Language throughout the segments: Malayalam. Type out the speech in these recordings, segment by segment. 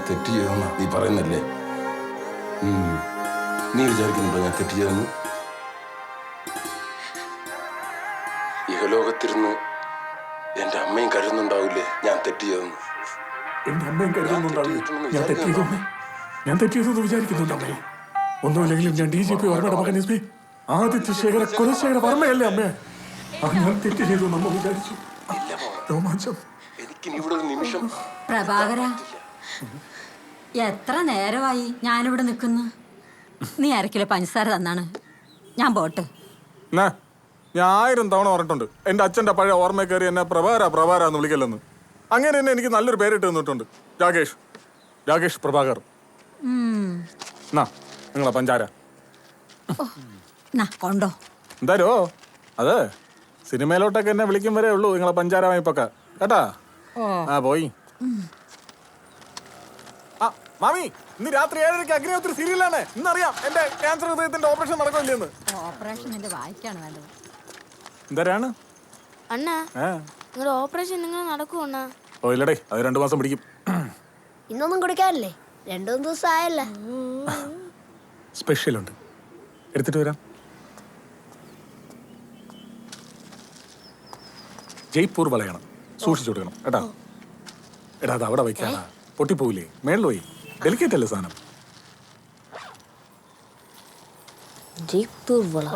തെറ്റ് ചെയ്തെന്നാ നീ പറയുന്നല്ലേ? നീ വിചാരിക്കുന്നുണ്ടോ ഞാൻ തെറ്റ് ചെയ്തെന്ന്? ഇഹലോകത്തിരുന്ന് എന്റെ അമ്മയും കരുതുന്നുണ്ടാവില്ലേ ഞാൻ തെറ്റ് ചെയ്തെന്ന്? എന്റെ അമ്മയും കരുതുന്നുണ്ടാവില്ലേ ഞാൻ തെറ്റ് ചെയ്തെന്ന് വിചാരിക്കുന്നുണ്ട് അമ്മേ? ഒന്നുമില്ലെങ്കിലും ഞാൻ DGP വർമ്മയുടെ മകൻ SP ആദിത്യശേഖര കുലശേഖര വർമ്മയല്ലേ അമ്മേ? ഞാൻ തെറ്റ് ചെയ്തു നമ്മ വിചാരിച്ചു. രോമാഞ്ചം. എനിക്കിനി ഇവിടെ ഒരു നിമിഷം. പ്രഭാകര, എത്ര നേരമായി ഞാനിവിടെ നിൽക്കുന്നു. നീ അരക്കിലോ പഞ്ചസാര തന്നാണ്. ഞാൻ പോട്ടെ. ഞാൻ 1000 തവണ പറഞ്ഞിട്ടുണ്ട് എന്റെ അച്ഛന്റെ പഴയ ഓർമ്മ കയറി എന്നെ പ്രഭാര എന്ന് വിളിക്കല്ലെന്ന്. അങ്ങനെ തന്നെ എനിക്ക് നല്ലൊരു പേരിട്ട് തന്നിട്ടുണ്ട്. രാകേഷ് പ്രഭാകർ. നിങ്ങളെ പഞ്ചാര കൊണ്ടോ എന്തായാലോ അതെ സിനിമയിലോട്ടൊക്കെ എന്നെ വിളിക്കും വരെ ഉള്ളൂ നിങ്ങളെ പഞ്ചാര വായ്പൊക്കെ കേട്ടാ. പോയി. മാമി ഇന്ന് രാത്രി 7:30 അഗ്നിഹോത്രി സീരിയലാണ്. ഇന്നറിയാം എന്റെ ക്യാൻസർ ഹൃദയത്തിന്റെ ഓപ്പറേഷൻ നടക്കില്ലെന്ന്. ഓപ്പറേഷൻ എന്റെ വായിക്കാണ് വേണ്ടത്. എന്തരാണ് അണ്ണാ നിങ്ങളുടെ ഓപ്പറേഷൻ നിങ്ങൾ നടക്കുവണ്ണ? ഓ ഇല്ലടേ, അത് 2 മാസം പിടിക്കും. ഇന്നൊന്നും കുടിക്കാറില്ലേ? 2 ദിവസം ആയല്ല. സ്പെഷ്യൽ ഉണ്ട്, എടുത്തിട്ട് വരാം. ജയ്പൂർ വളയണം, സൂക്ഷിച്ചു കൊടുക്കണം കേട്ടാ. എടാ അത് അവിടെ വയ്ക്കാനാ, പൊട്ടിപ്പോവില്ലേ? മേളിൽ പോയി, ഡെലിക്കേറ്റ് അല്ലേ സാധനം. ജയ്പൂർ വള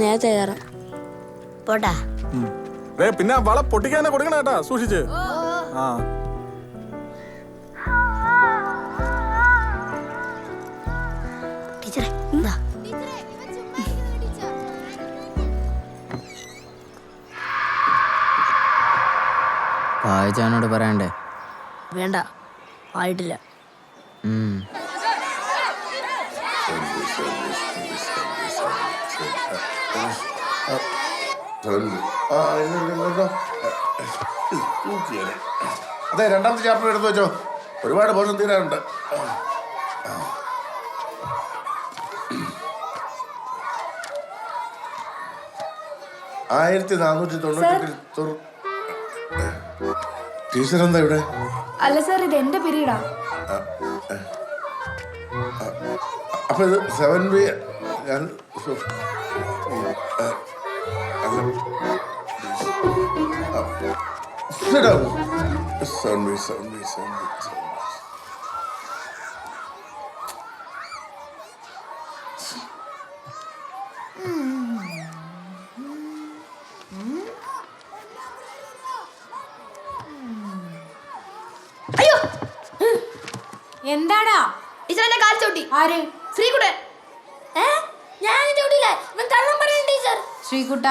നേരത്തെ പോട്ടാ. പിന്നെ വള പൊട്ടിക്കാനെ കൊടുക്കണം കേട്ടാ, സൂക്ഷിച്ച്. വായിച്ചാനോട് പറയണ്ടേ? വേണ്ട, ആയിട്ടില്ല. അതെ, 2ാമത്തെ ചാപ്റ്റർ എടുത്തു വെച്ചോ, ഒരുപാട് പോഷൻ തീരാനുണ്ട്. ടീച്ചർ എന്താ ഇവിടെ? അല്ല സാർ, ഇത് എന്റെ പീരീഡാ. അപ്പൊ ഇത് 7B. ഞാൻ എന്താടാ ടീച്ചറെ കാൽ ചവിട്ടി. ആര്? ശ്രീകുട്ടൻ. ഞാൻ ചവിട്ടില്ല, ഇവൻ തള്ളം പറയുന്നു ടീച്ചർ. ശ്രീകുട്ട,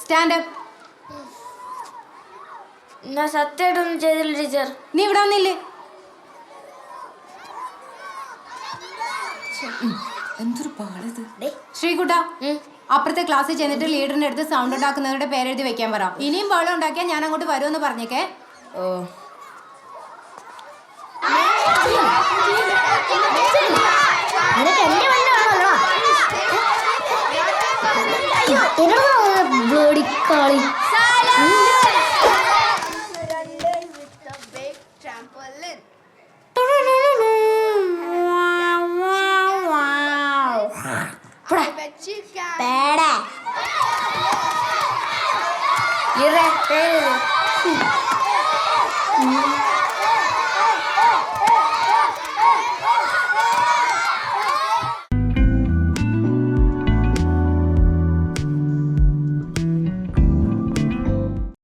stand up. ഞാൻ സത്യമായിട്ടൊന്നും ചെയ്തില്ല ടീച്ചർ. നീ ഇവിടെ വന്നില്ലേ? എന്തൊരു പാടിത്. ശ്രീകുട്ട, അപ്പുറത്തെ ക്ലാസ്സിൽ ചെന്നിട്ട് ലീഡറിന്റെ അടുത്ത് സൗണ്ട് ഉണ്ടാക്കുന്നവരുടെ പേരെഴുതി വെക്കാൻ പറ. ഇനിയും ബഹളം ഉണ്ടാക്കിയാൽ ഞാൻ അങ്ങോട്ട് വരുമെന്ന് പറഞ്ഞേക്കേ. Pera.